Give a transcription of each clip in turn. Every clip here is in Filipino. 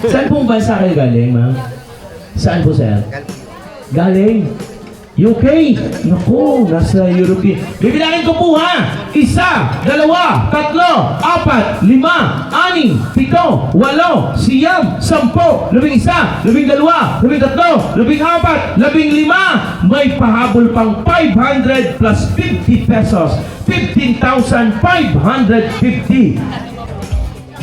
Saan pong bansa kayo galing, ma'am? Saan po, sir? Galing? UK! Naku, nasa European. Bibilangin ko po ha! 1, 2, 3, 4, 5, 6, 7, 8, 9, 10, 11, 12, 13, 14, 15. May pahabol pang 500 plus 50 pesos. 15,550.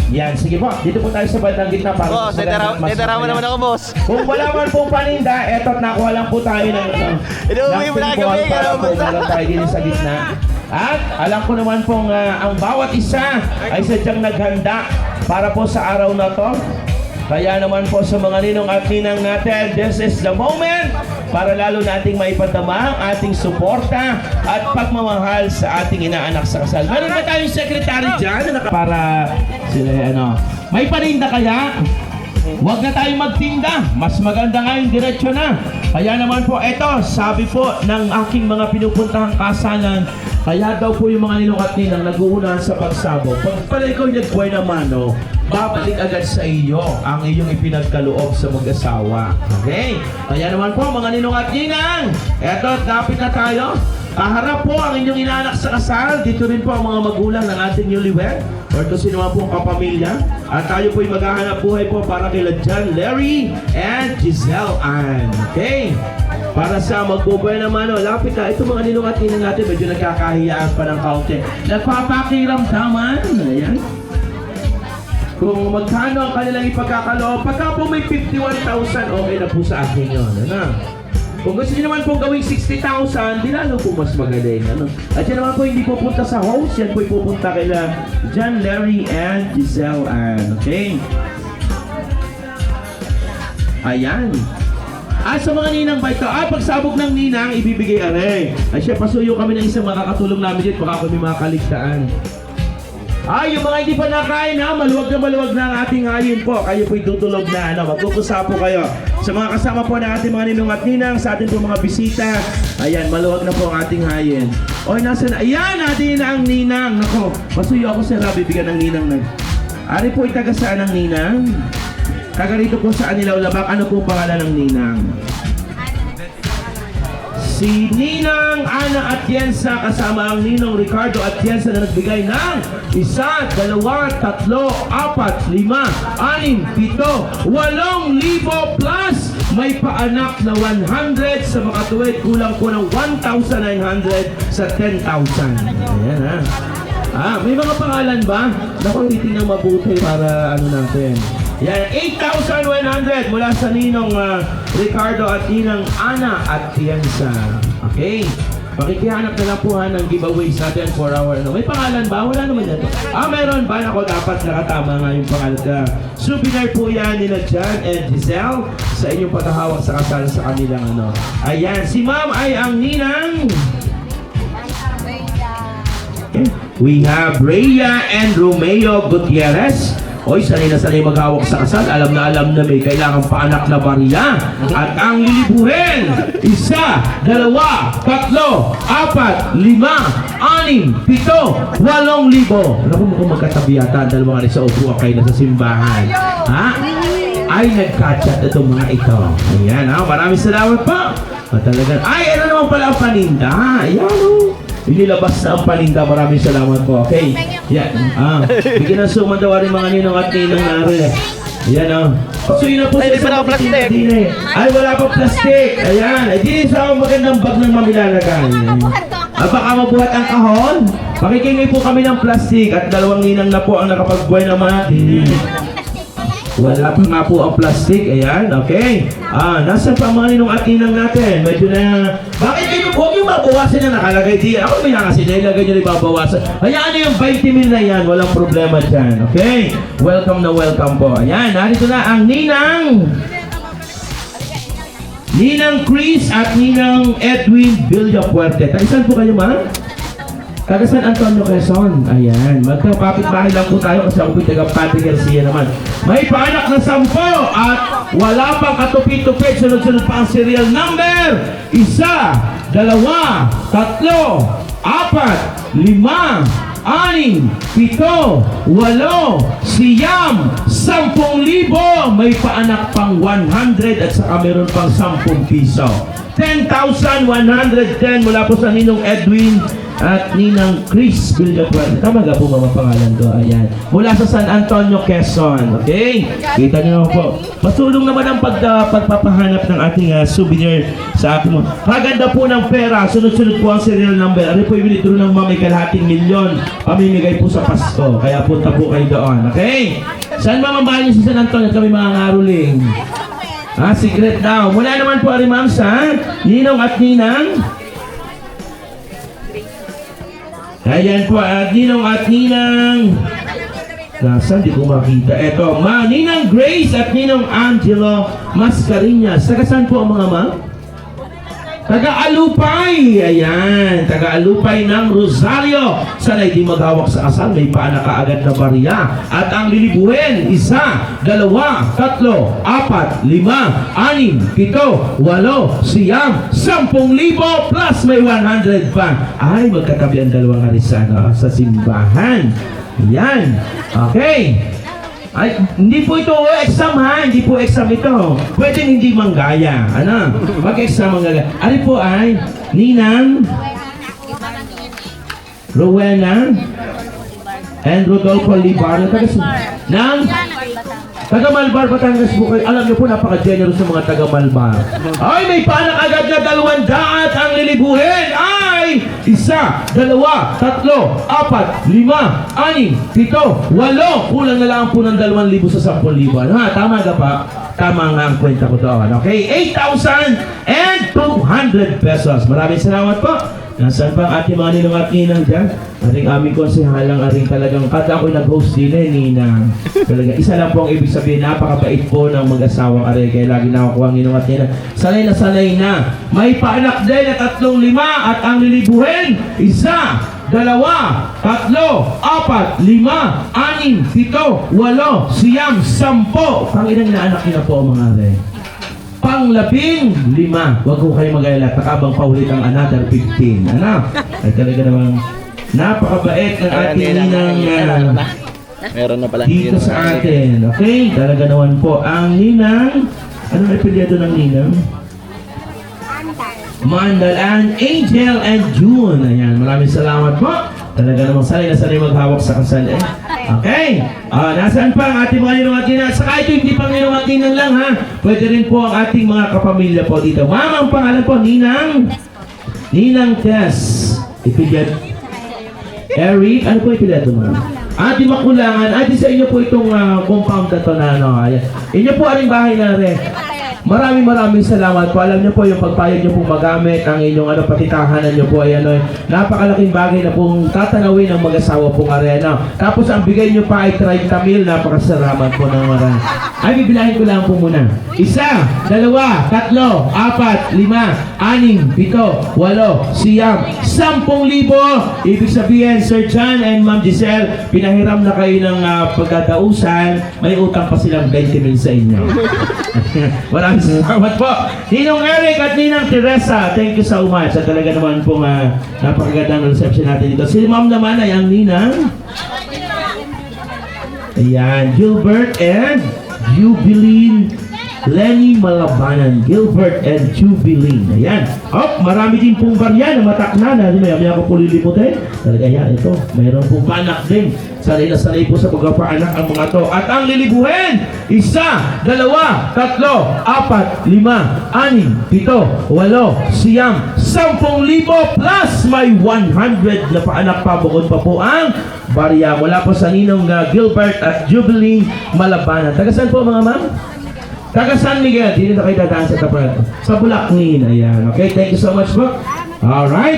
Yan, sige po. Dito po tayo sa bandang gitna para Boss, netara mo naman ako, boss. kung wala man pong paninda, eto nakuha lang po tayo ng Inuwi mo na kami, para po basta. meron tayo din sa gitna. At alam ko naman pong ang bawat isa ay sadyang naghanda para po sa araw na to. Kaya naman po sa mga ninong at ninang natin, this is the moment para lalo nating maipadama ang ating suporta at pagmamahal sa ating inaanak sa kasal. Meron ba tayong secretary dyan? Para sila, may paninda kaya? Huwag na tayong magtinda. Mas maganda nga yung diretsyo na. Kaya naman po, eto, sabi po ng aking mga pinupuntahang kasalan, kaya daw po yung mga ninong at ninang nag-uunahan sa pagsabog. Pag pala ikaw nagbuhay naman, babalik agad sa iyo ang iyong ipinagkaloob sa mag-asawa. Okay? Kaya naman po, mga ninong at ninang, eto, lapit na tayo. Kaharap po ang inyong inaanak sa kasal. Dito rin po ang mga magulang ng ating newlywed or kung sino man po ang kapamilya. At tayo po'y maghahanap buhay po para kila John, Larry, and Giselle Ann. Okay? Para sa magbubuhay naman, lapit na. Ito mga ninong at ninang natin, medyo nagkakahiyaan pa ng kaunti. Nagpapakiramdaman. Ayan. Kung magkano ang kanilang ipagkakaloob, pagka po may 51,000, okay na po sa akin yun. Kung gusto niyo naman po gawing 60,000, di lalo po mas magaling. At yan naman po hindi pupunta sa host, yan po pupunta kila John, Larry, and Giselle Ann. Okay? Ayan. Sa mga ninang ba ito? Pagsabog ng ninang, ibibigay are. Siya, pasuyo kami ng isang makakatulong namin dito, baka kami makaligtaan. Yung mga hindi pa nakain maluwag na ang ating hayin po. Kayo po'y tutulog na, magkukusa po kayo. Sa mga kasama po ng ating mga ninong at ninang, sa ating po mga bisita, ayan, maluwag na po ang ating hayin. Nasaan? Ayan, natin na ang ninang. Nako, pasuyo ako sir, bibigyan ng ninang na. Ari po, taga saan ang ninang? Taga rito po sa Anilaw Labak. Ano po pangalan ng ninang? Si Ninang Ana Atienza kasama ang Ninong Ricardo Atienza na nagbigay ng 1, 2, 3, 4, 5, 6, 7, 8, 8,000 plus may paanak na 100 sa makatuwid, kulang po ng 1,900 sa 10,000. Ayan may mga pangalan ba? Naku, titingnan mabuti para natin. Yan, 8,100 mula sa Ninong Ricardo at Ninang Ana Atienza. Okay. Makikihanap na lang po ng giveaways natin for our May pangalan ba? Wala naman yan. Meron ba? Ako dapat nakatama nga yung pangalan. Souvenir po yan nila John and Giselle sa inyong patahawak sa kasal sa kanilang Ayan, si ma'am ay ang Ninang. Okay. We have Rhea and Romeo Gutierrez. Sanay na sanay maghawak sa kasal. Alam na may kailangan paanak na bariya. At ang lilibuhin, 1, 2, 3, 4, 5, 6, 7, 8, 8,000. Naku, mukhang magkatabi yata ang dalawang sa upuan kayo na sa simbahan. Ay, nagkachat itong mga ito. Ayan, maraming salamat po. Talagang, ano naman pala ang paninda? Ayan, inilabas na ang paninda. Maraming salamat po. Okay. Yan. Bigyan ng sumandawa rin mga ninong at ninang nari. Yan So yun na po. Ay, di pa na plastic. Ay, wala pa plastic. Ayan. Di sa magandang bag ng mamilalagay. Baka mabuhat ang kahon. Pakikingay po kami ng plastic. At 2 ninang na po ang nakapagbuhay naman. Wala pa nga po ang plastic. Ayan, okay. Nasa pa mga ninong at ninang natin? Medyo na... Bakit kayo? Huwag yung mabawasan na nakalagay diyan. Ako may kasi nilagay nyo rin babawasan. Hayaan yung 20,000 na yan. Walang problema dyan. Okay? Welcome na welcome po. Ayan, narito na ang ninang. Ninang Chris at Ninang Edwin Villapuerte. Tagisan po kayo, ma'am? Taga San Antonio, Quezon. Ayan. Magkapapit-bahay lang po tayo kasi ako po taga-Pati Garcia naman. May paanak na 10 at wala pang katupit-tupit. Sunod-sunod pa ang serial number. 1, 2, 3, 4, 5, 6, 7, 8, 8,000. 6, 7, 8, 9, 10,000. May paanak pang 100 at saka meron pang 10 piso. 10,110 mula po sa Ninong Edwin at Ninang Chris Villapuerte. Tama ga po mga pangalan ko. Ayan. Mula sa San Antonio, Quezon. Okay? Kita niyo naman po. Patulong naman ang pagpapahanap ng ating souvenir sa akin mo. Kaganda po ng pera. Sunod-sunod po ang serial number. Ano po yung binituro ng mga may kalahating milyon. Pamimigay po sa Pasko. Kaya punta po kayo doon. Okay? Saan mamamahan niyo sa San Antonio? Kami mga ngaruling. Secret daw. Mula naman po ari ma'am sa Ninong at Ninang. Ayan po, Ninong at Ninang. Nasaan? Di ko makita. Eto, Ninang Grace at Ninong Angelo Mascareñas. Taga saan po ang mga ma'am? Taga-Alupay! Ayan, taga-Alupay ng Rosario. Sana'y di maghawak sa kasal, may paanak kaagad na barya. At ang lilibuhin, 1, 2, 3, 4, 5, 6, 7, 8, 9, 10,000 plus may 100 pa. Ay, magkatabi ang dalawang arisana sa simbahan. Ayan. Okay. Ay, hindi po ito exam ha, hindi po exam ito. Pwede hindi manggaya. Ano? Mag-exam manggaya. Ari po ay Ninang Rowena and Rodolfo Libarno. Taga Malbar, Batangas po kayo. Alam niyo po, napaka-generous ng mga taga Malbar. Ay, may paanak agad na 200 ang lilibuhin. Ay, 1, 2, 3, 4, 5, 6, 7, 8. Kulang na lang po ng 2,000 sa 10,000. Ha, tama ka pa? Tama nga ang kwenta ko doon. Okay, 8,200 pesos. Maraming salamat po. Nasaan pa ang ating mga ninong at ninang dyan? Ating aming konsehalang ating talagang kada ako'y nag-host din ninang. Talaga, isa lang po ang ibig sabihin, napakabait po ng mag-asawang aray. Kaya lagi nakakuha ang ninong at ninang. Sanay na. May paanak din at 3, 5 at ang lilibuhin, 1, 2, 3, 4, 5, 6, 7, 8, 9, 10, 10. Panginang inaanak niyo na po mga aray. Pang-15. Huwag ko kayo mag-alala. Takabang paulit ang another 15. Ano? Ay talaga namang napakabait ng ating ninang Meron na pala. dito sa atin. Okay? Talaga naman po. Ang ninang, anong apelyido ng ninang? Mandalan, Angel and June. Ayan, maraming salamat po. Talaga namang sanay na sanay maghawak sa kasal eh. Okay? Nasaan pa ang ating mga ninong at ninang? Saka ito hindi pang ninong at ninang lang ha. Pwede rin po ang ating mga kapamilya po dito. Ma'am, ang pangalan po, Ninang Tess. Ipilyan. Eric, ano po ipilyan ito ma'am? Di makulangan. Di sa inyo po itong compound na ito na ano. Ayan. Inyo po aring bahay na rin. Maraming salamat po. Alam niyo po yung pagpayag niyo pong magamit ang inyong patitahanan niyo po ay napakalaking bagay na pong tatanawin ng mag-asawa pong arena. Tapos ang bigay niyo pa ay 30 mil. Napakasalamat po ng marami. Ay, bibilahin ko lang po muna. 1, 2, 3, 4, 5, 6, 7, 8, 9, 10,000. Ibig sabihin, Sir John and Ma'am Giselle, pinahiram na kayo ng pagdadausan. May utang pa silang 20 mil sa inyo. Maraming salamat po. Ninong Eric at Ninang Teresa, thank you so much. At talaga naman pong napakagandang reception natin dito. Si Ma'am naman ay ang Ninang. Ayan, Gilbert and Jubilin Lenny Malabanan. Gilbert and Jubilin. Ayan. Marami din pong barya na matakna na. May ako po liliputin. Talaga yan, ito. Mayroon pong panak din. Sanay na sanay po sa pagpapaanak ang mga to. At ang lilibuhin, 1, 2, 3, 4, 5, 6, 7, 8, 9, 10,000 plus may 100 na paanak pa. Bukod pa po ang barya. Mula po sa ninong Gilbert at Jubilee Malabanan. Taga saan po mga ma'am? Taga San Miguel. Dito na kayo dadaan sa tapat. Sa Bulaklin. Ayan. Okay, thank you so much po. Alright.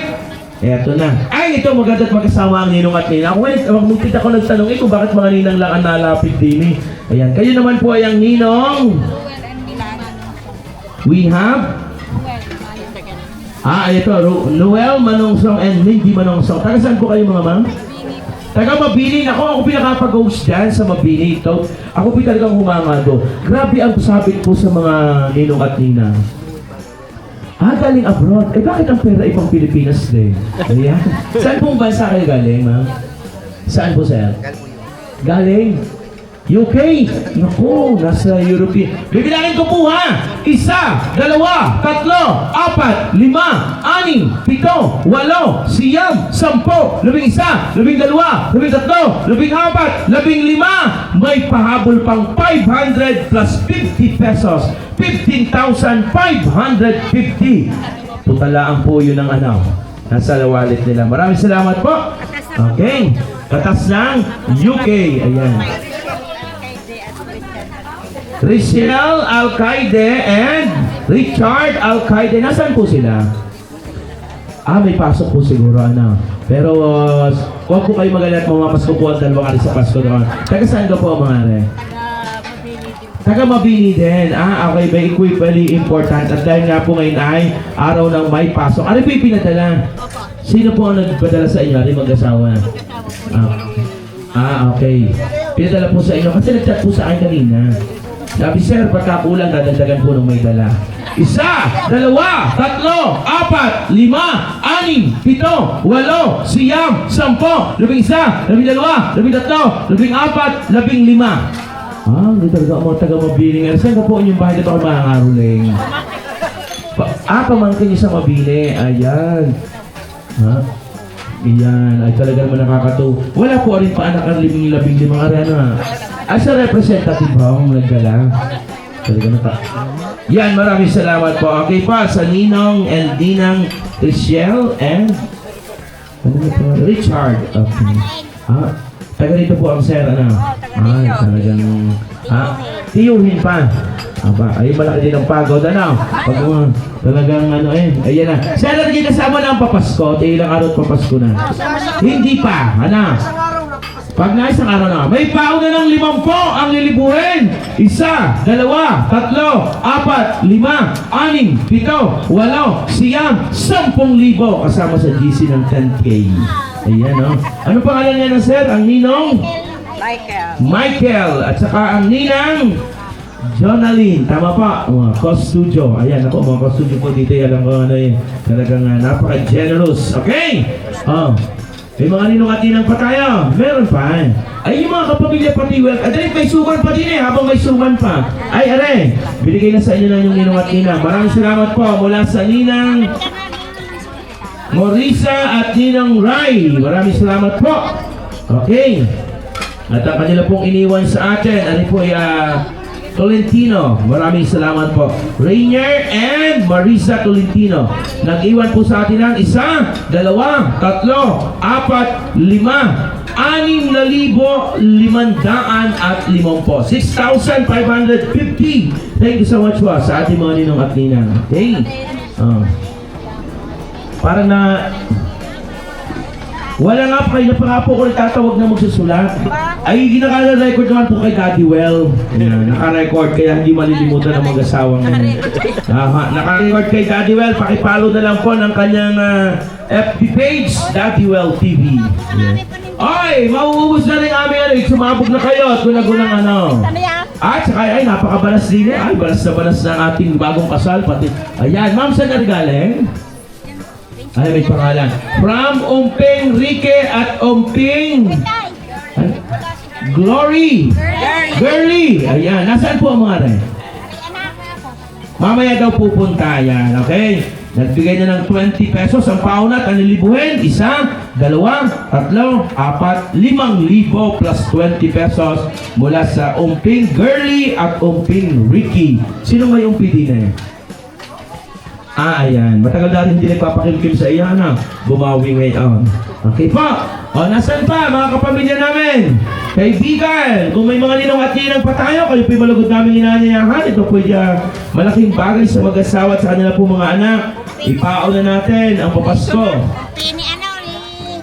Eto na. Ay, ito maganda at magkasama ang ninong at ninang. Magmukit ako nagtanong kung bakit mga ninang lang ang nalapit din eh. Ayan. Kayo naman po ay ang ninong. We have ito. Noel Manongsong and Mindy Manongsong. Taga saan po kayo mga ma'am? Taga Mabini. Ako pinakapag-host dyan sa Mabini. Ito. Ako talagang humangado. Grabe ang sabit po sa mga ninong at ninang. Galing abroad. Bakit ang pera ipang Pilipinas din? Ayan. Saan pong bansa kayo galing, ma'am? Saan po, sir? Galing? UK? Naku, nasa European. Bibilangin ko po ha. 1, 2, 3, 4, 5, 6, 7, 8, 9, 10, 11, 12, 13, 14, 15. May pahabol pang 500 plus 50 pesos. 15,550. Tutalaan po yun ng ano. Nasa wallet nila. Maraming salamat po. Okay. Katas ng UK. Ayan. Richelle Alcaide and Richard Alcaide. Nasaan po sila? May pasok po siguro, ano. Pero, huwag po kayo magalit, mamapasko po ang dalawang alis sa Pasko doon. Taga saan ka po, mga are? Taga Mabini din. Okay, may equally important. At dahil nga po ngayon ay araw ng may pasok. Ano po yung pinadala? Sino po ang nagpadala sa inyo? Ano yung mag-asawa? Okay. Pinadala po sa inyo. Kasi nag-chat po sa akin kanina. Sabi, sir, pagkakulang, dadagdagan po ng may dala. 1, 2, 3, 4, 5, 6, 7, 8, 9, 10, 11, 12, 13, 14, 15. Hindi talaga ang mga taga-Mabini. Saan ka po inyong bahay na ito kay mga ngaruling? Pamangkin niyo sa Mabini. Ayan. Iyan. Ay talaga naman nakakatuwa. Wala po rin pa anak ang 15 arena. Sa representative ba ang nagdala? Talaga na ta. Yan, maraming salamat po. Okay pa, sa Ninong and Dinang Richelle and Richard. Okay. Taga dito po ang sir, ano? Talagang, tiyuhin pa. Ay, malaki din ang pagod, ano? Pag talagang, ayan na. Sir, lagi kasama na ang papasko. Ilang araw papasko na. Hindi pa, ano? Pag na isang araw na, may pauna ng 50 ang lilibuhin. 1, 2, 3, 4, 5, 6, 7, 8, 9, 10, 10,000 kasama sa GC ng 10K. Ayan, no? Ano pangalan niya na, sir? Ang ninong? Michael. At saka ang ninang? Jonaline. Tama pa. Mga co-studio. Ayan, ako, mga co-studio po dito. Alam ko, talagang napaka-generous. Okay? May mga ninong at ninang pa tayo. Meron pa. Ay, yung mga kapamilya pati well. At may suman pa din habang may suman pa. Ay, are. Binigay na sa inyo na yung ninong at ninang. Maraming salamat po mula sa ninang Morisa at ninang Rai. Maraming salamat po. Okay. At ang kanila pong iniwan sa atin. Ano po ay Tolentino. Maraming salamat po. Rainier and Marisa Tolentino. Nag-iwan po sa atin ng 1, 2, 3, 4, 5, 6,550. Thank you so much po sa ating mga ninong at ninang. Okay. Parang na wala nga pa kayo na pa po ko nagtatawag na magsusulat. Ay, ginakala-record naman po kay Daddy Well. Naka-record kaya hindi malilimutan ng mag-asawang naka-record kay Daddy Well. Pakipalo na lang po ng kanyang FB page, Daddy Well TV. Ay, mauubos na rin aming sumabog na kayo at gunagunang At saka ay napakabalas din Ay, balas na balas ng ating bagong kasal pati. Ayan, ma'am, saan narigaling? Ay, may pangalan. From Umping Rique at Umping Glory. Girly. Ayan, nasaan po ang mga rin? Mamaya daw pupunta. Ayan, okay? Nagbigay na ng 20 pesos ang pauna at ang lilibuhin. 1, 2, 3, 4, 5,000 plus 20 pesos mula sa Umping Girly at Umping Ricky. Sino may umpi din eh? Ayan. Matagal na rin hindi nagpapakimkim sa iyo, bumawi ngayon. Okay po. Nasaan pa, mga kapamilya namin? Kaibigan, kung may mga ninong at ninang pa tayo, kayo po'y malugod namin inanyayahan. Ito po'y malaking bagay sa mag-asawa at sa kanila po mga anak. Ipaon na natin ang papasko.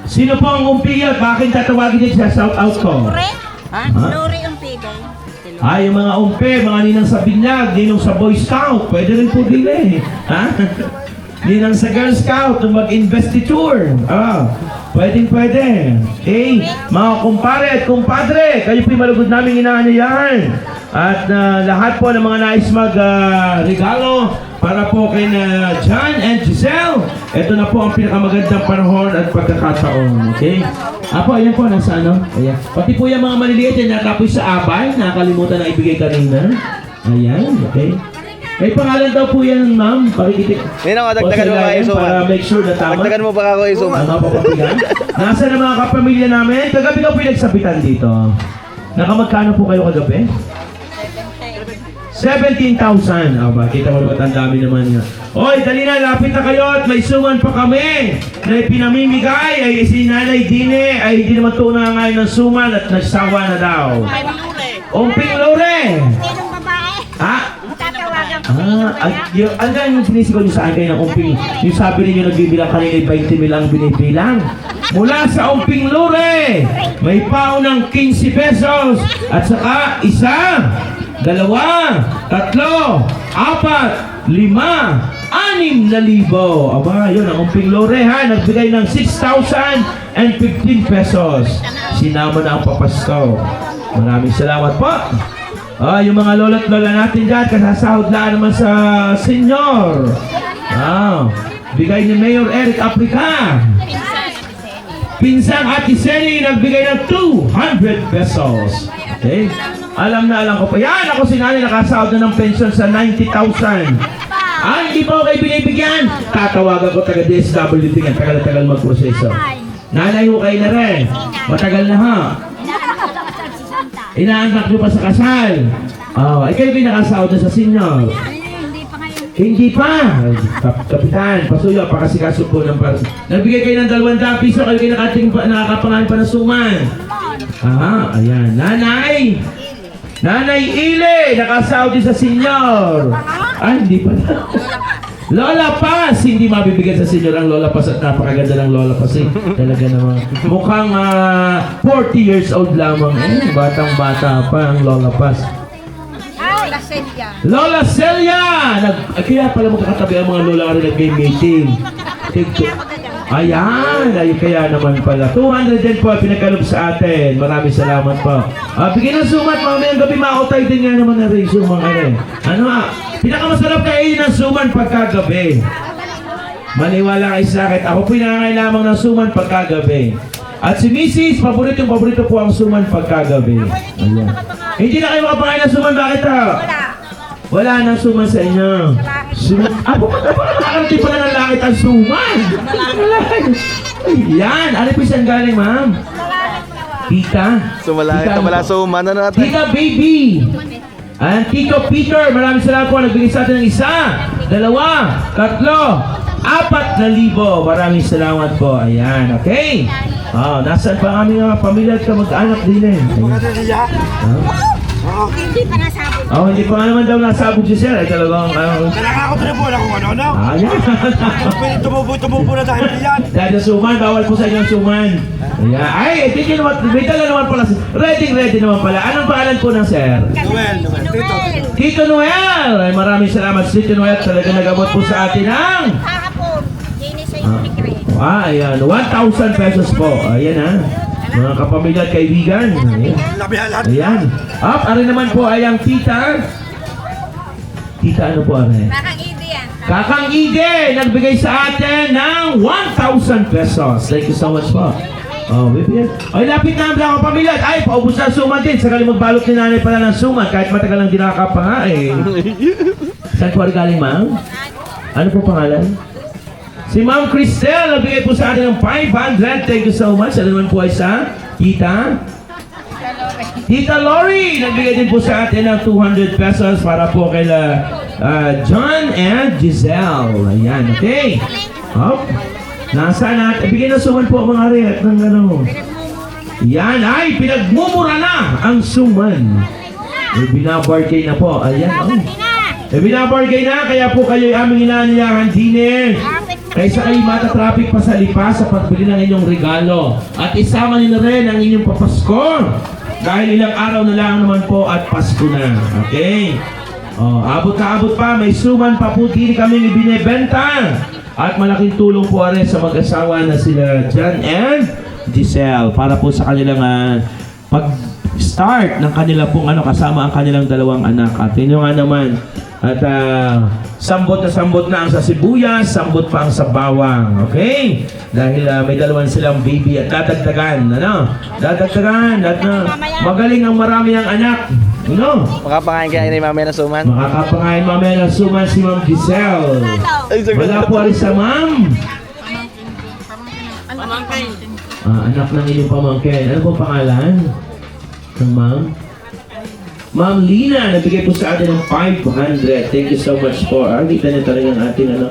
Sino po ang umpi yun? Bakit tatawagin niya sa shout-out ko? Luri umpi day. Yung mga umpe, mga ninang sa binyag, ninong sa Boy Scout, pwede rin po din ninang sa Girl Scout, mag-investiture. Pwede. Mga kumpare at kumpadre, kayo po'y malugod namin inaanyayahan. At lahat po ng mga nais regalo para po kay John and Giselle. Ito na po ang pinakamagandang panahon at pagkakataon. Okay? Apo, ayan po, nasa ano? Ayan. Pati po yung mga maliliit yan, nakapoy sa abay, nakakalimutan na ibigay kanina. Ayan, okay. May pangalan daw po yan, ma'am. Pakikitik. Nino, dagdagan mo ba yung para suman? make sure na tama. Dagdagan mo ba ako yung suman? Ano pa papigan? Nasa na mga kapamilya namin? Kagabi daw pinagsabitan dito. Nakamagkano po kayo kagabi? 17,000. Oh, kita mo naman ang dami naman nga. Oy, dali na, lapit na kayo at may suman pa kami na pinamimigay. Ay si Nanay Dine ay hindi naman tunay ngayon ng suman at nagsawa na daw. Umping Lore. Sinong babae? Ha? Tatawagan ko. Ang sinisigaw niyo sa akin ng umping, yung sabi ninyo nagbibilang kanina 20 mil ang binibilang. Mula sa umping Lure, may paon ng 15 pesos at saka isa, dalawa, tatlo, apat, lima, 6,000. Aba, yun ang umping Lore ha, nagbigay ng 6,015 pesos. Sinama na ang papasko. Maraming salamat po. Yung mga lola't lola natin dyan, kasasahod na naman sa senyor. Bigay ni Mayor Eric Aplica. Pinsang Ate Seni nagbigay ng 200 pesos. Okay? Alam na alam ko pa. Yan, ako si Nanay nakasahod na ng pension sa 90,000. Hindi pa ako kayo binibigyan. Tatawagan ko taga DSWD nga. Tagal-tagal magproseso. Nanay ho kayo na rin. Matagal na ha. Inaanak nyo pa sa kasal. Ikaw yung nakasahod na sa senyor. Hindi pa ngayon. Hindi pa. Kapitan, pasuyo, pakasikaso po ng par. Nagbigay kayo ng 200 piso, kayo kayo nakakapangalan pa ng suman. Ayan. Nanay! Nanay Ile, nakasahod din sa senyor. Hindi pa na. Lola Paz, hindi mabibigyan sa senyor ang Lola Paz at napakaganda ng Lola Paz eh. Talaga naman. Mukhang 40 years old lamang. Batang-bata pa ang Lola Paz. Lola Celia. Lola Celia! Kaya pala magkakatabi ang mga lola rin nag-meeting. Ayan, kaya naman pala. 200 din po pinagkalob sa atin. Maraming salamat po. Bigyan ng sumat, mamayang gabi makautay din nga naman na rin sumang pinakamasarap kayo ng suman pagkagabi. Maniwala kayo sa akin. Ako po lamang ng suman pagkagabi. At si Mrs. paborito po ang suman pagkagabi. Ayan. Hindi na kayo makapangain ng suman. Bakit ha? Wala nang suman sa inyo. Suman? Nakakarating pa na ng langit ang suman. Yan. Ano po isang galing, ma'am? Tita? Sumalangit ka pala suman. Ano natin? Tita Baby. Tito Peter, maraming salamat po. Nagbigay sa atin ng isa, dalawa, tatlo, 4,000. Maraming salamat po. Ayan, okay? Nasaan pa aming mga pamilya at kamag-anak din eh. Hindi pa nasabot. Hindi pa nga naman daw nasabog si Sir. Ay talagang... Kailangan ako teleponan kung ano-ano. Ayan. Pwede tumubo na dahil yan. Dahil sa suman, bawal po sa inyong suman. Ayan. Ay, tingin naman, may tala naman pala. Ready naman pala. Anong pangalan po ng Sir? Noel. Tito Noel! Ay, maraming salamat sa Tito Noel. Talaga nagamot po sa atin ng... Kahapon. Linis sa yung Ayan. 1,000 pesos po. Ayan ha. Mga kapamilya at kaibigan. Ayan. Labihan lahat. Ayan. Ari naman po ay ang tita. Tita ano po ari? Kakang Idi yan. Kakang Ide, nagbigay sa atin ng 1,000 pesos. Thank you so much po. Bibigyan. Ay, lapit na ang mga pamilya. Ay, paubos na ang suman din. Sakali magbalot ni nanay pala ng suman kahit matagal lang di nakakapangain. Saan po galing, ma'am? Ano po pangalan? Si Ma'am Cristel, nagbigay po sa atin ng 500. Thank you so much. Ano naman po ay sa Tita? Tita Lori, nagbigay din po sa atin ng 200 pesos para po kay John and Giselle. Ayan, okay. Nasaan natin? Bigyan na suman po mga rin ng ano. Yan, ay, pinagmumura na ang suman. Binabargay na po. Ayan, binabargay na, kaya po kayo aming inaniyahan din. Kaysa kayo matatraffic pa sa lipa sa pagbili ng inyong regalo. At isama niyo na rin ang inyong papasko. Dahil ilang araw na lang naman po at Pasko na. Okay? Abot na abot pa. May suman pa po din kami ibinebenta. At malaking tulong po rin sa mag-asawa na sila John and Giselle. Para po sa kanilang start ng kanila pong kasama ang kanilang dalawang anak. At yun nga naman. At sambot na ang sa sibuyas, sambot pa ang sa bawang. Okay? Dahil may dalawan silang baby at dadagdagan. Dadagdagan. At magaling ang marami ang anak. Makapangain kaya ni mamaya ng suman. Makakapangain mamaya ng suman si Ma'am Giselle. Ay, Wala po rin sa ma'am. Anak ng inyong pamangkin. Ano po pangalan ng ma'am? Ma'am Lina, nabigay po sa atin ng 500. Thank you so much po. Kita niyo talaga ang ating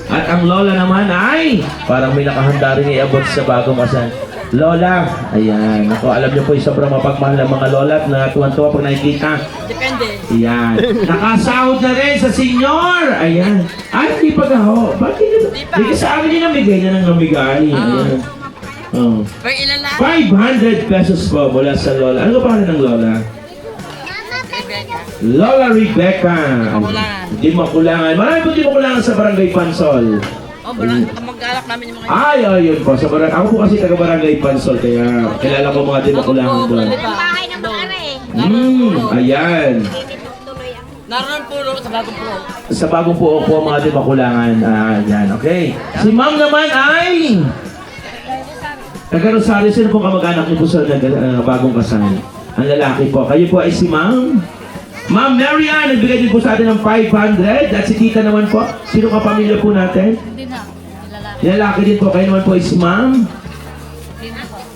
At ang lola naman ay parang may nakahanda rin iabot sa bagong kasal. Lola, ayan. Ako, alam niyo po yung sobrang mapagmahal ng mga lola at natuwan-tuwa pag nakikita. Depende. Ayan. Nakasahod na rin sa senyor. Ayan. Ay, hindi pa ho. Bakit nyo? Hindi sa amin yung namigay na ng namigay. Ayan. Oh. Pero ilan lang? 500 pesos po mula sa lola. Ano pa ng lola? Lola Rebecca. Makulangan. Hindi makulangan. Marami po di makulangan sa Barangay Pansol. Mag-alak namin yung mga Ay, yun po. Sa barangay. Ako po kasi taga Barangay Pansol. Kaya kilala ko mga di makulangan doon. Ang bahay ng mga Ayan. tuloy ang Naroon pulo sa bagong pulo. Sa bagong po po mga di makulangan. Yan, okay. Si ma'am naman ay taga Rosario. Sino po kamag-anak niyo po sa bagong kasal? Ang lalaki po. Kayo po ay si ma'am? Ma'am Marian, nagbigay din po sa atin ng 500. At si tita naman po. Sino ka pamilya po natin? Hindi na. Lalaki din po. Kayo naman po ay si ma'am?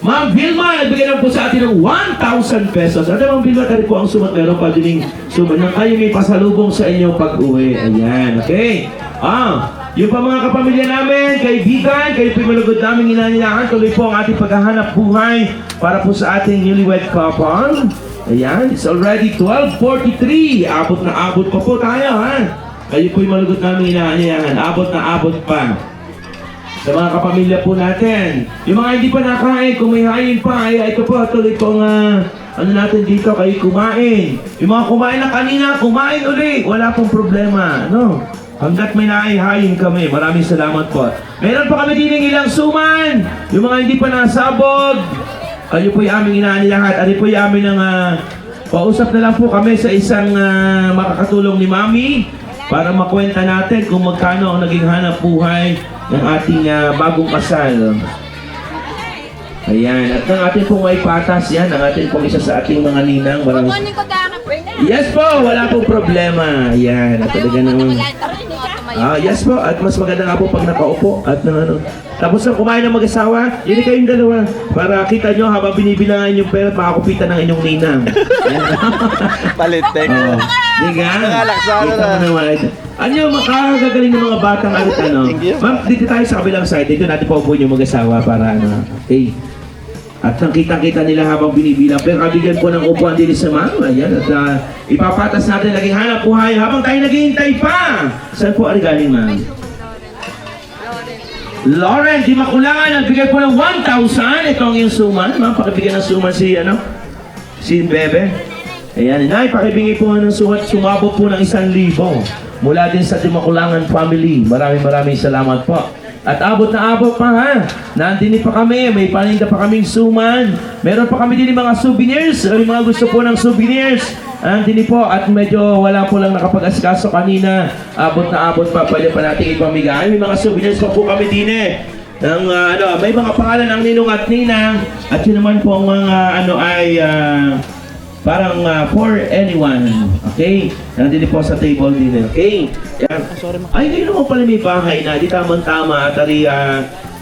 Ma'am Vilma, nagbigay naman po sa atin ng 1,000 pesos. Ano Ma'am Vilma, tari po ang sumat. Meron pa din sumat nang kayo may pasalubong sa inyong pag-uwi. Ayan, okay? Yung pa mga kapamilya namin, kaibigan, kayo po'y malugod namin inanilakan. Tuloy po ang ating paghahanap buhay para po sa ating newlywed couple. Ayan, it's already 12:43. Abot na abot pa po tayo, ha? Kayo po'y malugod namin inanilakan. Abot na abot pa. Sa mga kapamilya po natin. Yung mga hindi pa nakain, kung may hain pa, ay ito po, tuloy pong natin dito, kayo kumain. Yung mga kumain na kanina, kumain uli. Wala pong problema, no? Hanggat may naihain kami, maraming salamat po. Meron pa kami din ng ilang suman. Yung mga hindi pa nasabog, kayo po'y aming inaani lahat. Ano po'y amin ng pausap na lang po kami sa isang makakatulong ni Mami para makwenta natin kung magkano ang naging hanap buhay ng ating bagong kasal. Ayan, at ang ating pong may patas yan, ang ating pong isa sa ating mga ninang. kukunin ko daan ang Yes po, wala pong problema. Ayan, at talaga naman. Yes po, at mas maganda nga po pag nakaupo at tapos na kumain ng mag-asawa, yun kayong dalawa para kita nyo habang binibilangan yung pera at makakupitan ng inyong ninang. Palitek. Diga? Nakalaksa Kita na. mo naman. Ano makakagaling ng mga batang Thank you. Ma'am, dito tayo sa kabilang side. Dito natin paupo yung mag-asawa para okay. At nakita-kita nila habang binibilang. Pero kabigyan po ng upuan din sa ma'am. Ayan. At ipapatas natin laging hanap buhay habang tayo naghihintay pa. Saan po galing, ma'am? Lauren, di makulangan. Nagbigay po ng 1,000. Ito ang iyong suman. Ma'am, pakibigyan ng suman si Bebe. Ayan, inay, pakibigay po ng sumat. Sumabot po ng 1,000. Mula din sa Dimakulangan family. Maraming salamat po. At abot na abot pa ha. Nandini pa kami. May paninda pa kaming suman. Meron pa kami din mga souvenirs. May mga gusto po ng souvenirs. Nandini po. At medyo wala po lang nakapag-asikaso kanina. Abot na abot pa. Pwede pa natin ipamigay. May mga souvenirs pa po kami din ng, may mga pangalan ng ninong at ninang. At yun naman po ang mga parang for anyone. Okay? Nandito po sa table din. Okay? Yan. Ay, ngayon naman pala may bahay na. Di tamang-tama. Tari,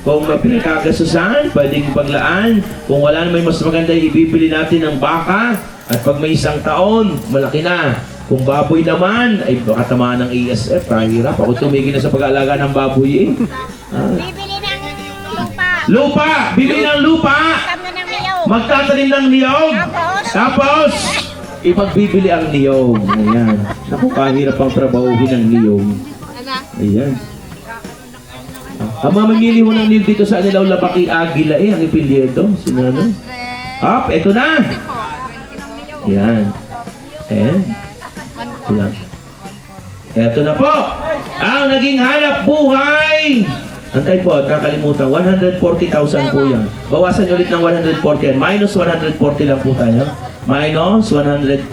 kung may pinagkagasusan, pwedeng paglaan. Kung wala na may mas maganda, ibibili natin ng baka. At pag may 1 taon, malaki na. Kung baboy naman, ay baka tamaan ng ESF. Kahirap. Ako tumigil na sa pag-aalaga ng baboy Bibili ng lupa. Lupa! Bibili ng lupa! Tama ng niyog. Magtatanim ng niyog. Tapos, ipagbibili ang niyog. Ayan. Naku, kahirap ang trabahuhin ng niyog. Ayan. Ang mamimili mo ng niyog dito sa Anilaw Labaki Agila ang ipilyeto. Sinano? Up, eto na. Ayan. Ayan. Ayan. Eto na po. Ang naging hanap buhay Antay po, kakalimutan. 140,000 po yan. Bawasan nyo ulit ng 140 yan. Minus 140 lang po tayo. Minus 140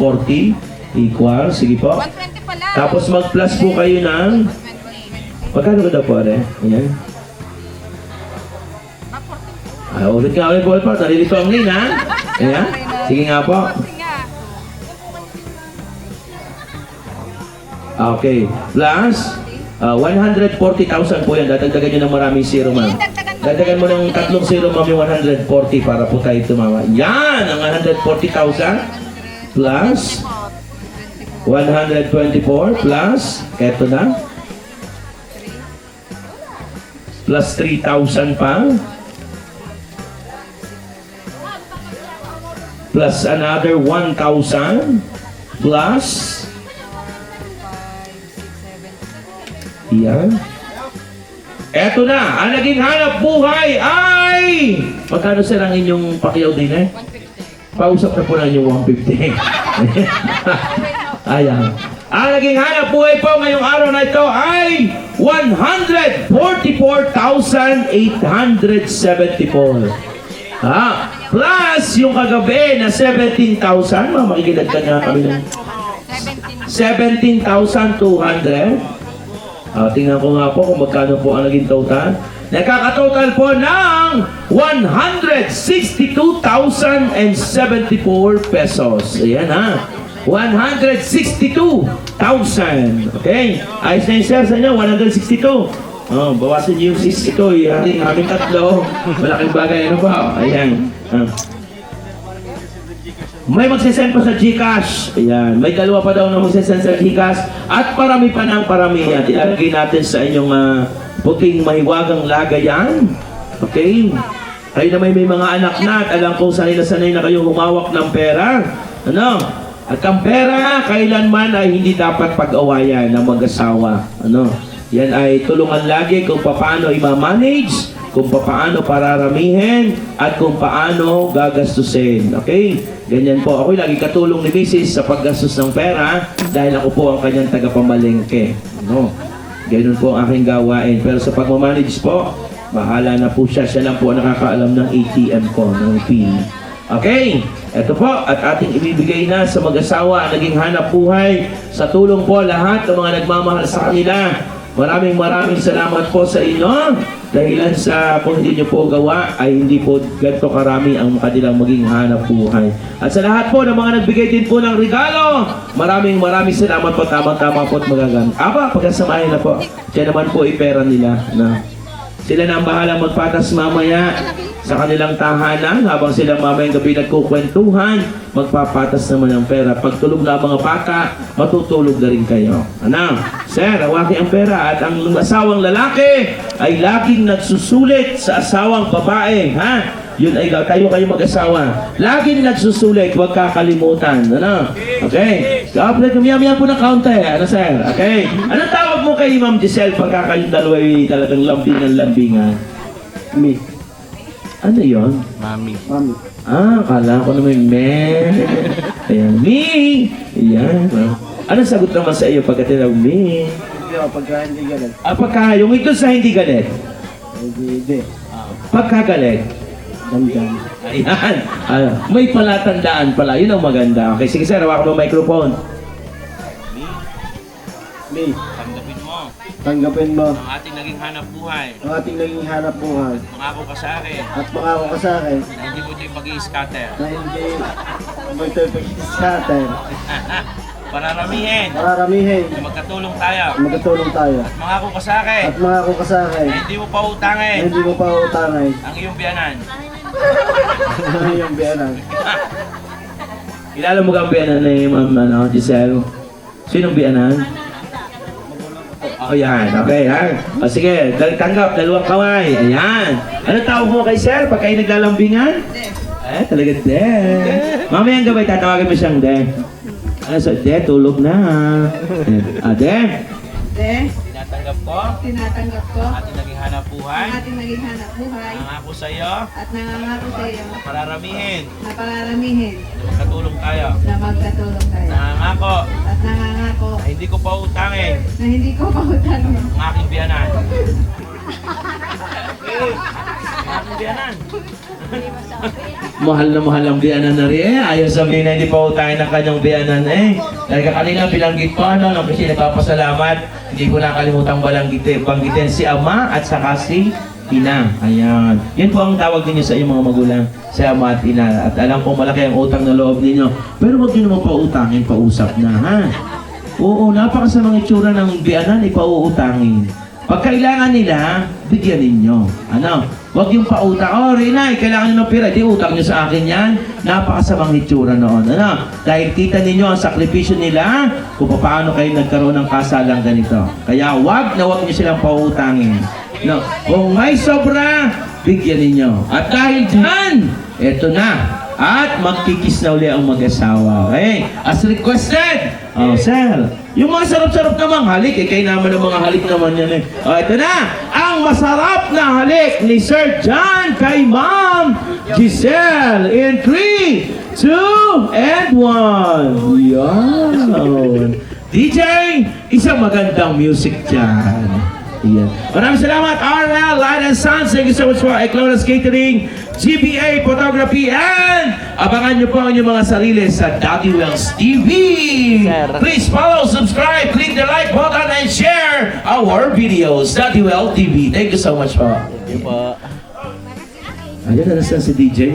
equal. Sige po. 120 pala. Tapos mag-plus po kayo ng... Magkano ka daw po, are? Ayan. Ulit nga ulit, ball po. Nalilito ang lane, ha? Ayan. Sige nga po. Okay. Plus, 140,000 po yan. Dadagdagan nyo ng maraming zero, ma'am. Dagdagan mo ng 3 zero, ma'am, yung 140 para po tayo tumawa. Yan! Ang 140,000 plus 124 plus, eto na, plus 3,000 pa, plus another 1,000, plus, yan. Eto na, ang naging hanap buhay ay, magkano sir ang inyong pakiyaw din eh? Pausap na po na yung 150. Ayan. Ang naging hanap buhay po ngayong araw na ito ay 144,874. Plus yung kagabi na 17,000. Makikilag ka nga kami ng 17,200. Tingnan ko nga po kung magkano po ang naging total. Nakaka-total po ng 162,074 pesos. Ayan ha. 162,000. Okay? Ayos na yung sir sa inyo, 162. Bawasan niyo yung 6 ito. Aming tatlo. Malaking bagay. Ano ba? Ayan. May magsisend pa sa GCash. Ayan. May dalawa pa daw na magsisend sa GCash. At parami pa ng paramihan. Ilagay natin sa inyong puting mahiwagang lagayan. Okay? Kayo na may mga anak na at alam kong sanay na kayo humawak ng pera. Ano? At ang pera, kailanman ay hindi dapat pag-awayan ng mag-asawa. Ano? Yan ay tulungan lagi kung paano i-manage, kung paano pararamihin, at kung paano gagastusin. Okay? Ganyan po. Ako'y lagi katulong ni Mrs. sa paggastos ng pera dahil ako po ang kanyang tagapamalengke. Ano? Ganyan po ang aking gawain. Pero sa pagmamanage po, bahala na po siya. Siya lang po ang nakakaalam ng ATM ko, ng PIN. Okay? Ito po, at ating ibibigay na sa mag-asawa ang naging hanap buhay. Sa tulong po lahat ng mga nagmamahal sa kanila. Maraming salamat po sa inyo. Dahilan sa kung hindi nyo po gawa ay hindi po ganito karami ang kanilang maging hanap buhay. At sa lahat po ng mga nagbigay din po ng regalo, maraming salamat po. Tamang-tama po at magagamit. Pagkasamahin na po. Siya naman po ipera nila. Na. Sila na ang bahalang magpatas mamaya sa kanilang tahanan habang sila mamayang gabi nagkukwentuhan, magpapatas naman ng pera. Pag tulog na ang mga bata, matutulog na rin kayo. Ano? Sir, hawaki ang pera at ang asawang lalaki ay laging nagsusulit sa asawang babae. Ha? Yun ay kayo mag-asawa. Laging nagsusulit, huwag kakalimutan. Ano? Okay? Kapag kumiya-miya po ng kaunti. Ano, sir? Okay? Anong tawag mo kay Ma'am Giselle pagka kayong dalawa ay talagang lambingan-lambingan? Me. Ano yun? Mami. Kala ko naman, me. Ayan, me. Ayan. Anong sagot naman sa iyo pagka tinawag, me? Hindi ako, pagka hindi galit. Pagka yung ito sa hindi galit. Hindi. Pagka galit. Dandan. Ayan. May palatandaan pala. Yun ang maganda. Okay, sige sir, hawakan mo ang microphone. Me. Tanggapin mo Tanggapin mo ang ating naging hanap buhay. ang ating naging hanap buhay. Mangako ka sa akin At pangako ka sa akin na hindi mo ito yung pag-i-scatter. na hindi mo ito pag-scatter. Pararamihin. Mararamihin. Na magkatulong tayo. Magkatulong tayo. At mangako ka sa akin At mangako ka sa akin na hindi mo pa na utangin hindi mo pa utangay ang iyong biyanan. na iyong biyanan. Kilala mo ka ang biyanan ni Ma'am Giselle? Sinong biyanan? Yan. Okay, ha? Sige, tanggap. 2 kamay. Ayan. Ano tawag mo kay sir pag kayo naglalambingan? Talaga, de. Mamayang gabay, tatawagan mo siyang de. Ano sa de? Tulog na. De? Tinatanggap ko Tinatanggap ko ang ating naging hanap buhay. ang ating naging hanap buhay Nangako sa iyo at nangangako sa iyo na pararamihin. na pararamihin Na magkatulong tayo. na magkatulong tayo. Nangako At nangangako na hindi ko pa utangin na hindi ko pautangin ang aking biyanan. Mahal ang biyanan na rin. Ayaw sabihin na hindi pa utangin ng kanyang biyanan eh. Dahil kanina bilanggit ko kasi nagpapasalamat. Hindi ko nakalimutan banggitin si Ama at saka si Ina. Ayan. Yan po ang tawag ninyo sa iyong mga magulang. Si Ama at Ina. At alam ko malaki ang utang na loob ninyo. Pero huwag nyo naman pautangin, pausap na ha. Oo, napakasamang itsura ng biyanan, ipauutangin. Pag kailangan nila, bigyan ninyo. Ano? Huwag yung pautang. Oh, Rinay, kailangan nyo ng pera. Di utang nyo sa akin yan. Napakasamang itsura noon. Ano? Dahil kita ninyo ang sakripisyo nila kung paano kayo nagkaroon ng kasalang ganito. Kaya huwag nyo silang pautangin. No? Kung may sobra, bigyan ninyo. At dahil dyan, eto na. At magkikis na uli ang mag-asawa. Okay? As requested. Oh, sir. Yung mga sarap-sarap namang halik. Kayo naman ang mga halik naman yan eh. Oh, ito na. Ang masarap na halik ni Sir John kay Ma'am Giselle. In 3, 2, and 1. Yan. DJ, isang magandang music dyan. Yan. Maraming salamat, RL Light and Sounds. Thank you so much for Ecloras Catering, GBA Photography, and abangan nyo po ang inyong mga sarili sa Daddy Wells TV. Please follow, subscribe, click the like button, and share our videos. Daddy Wells TV. Thank you so much po. Thank you po. Ayan na si DJ.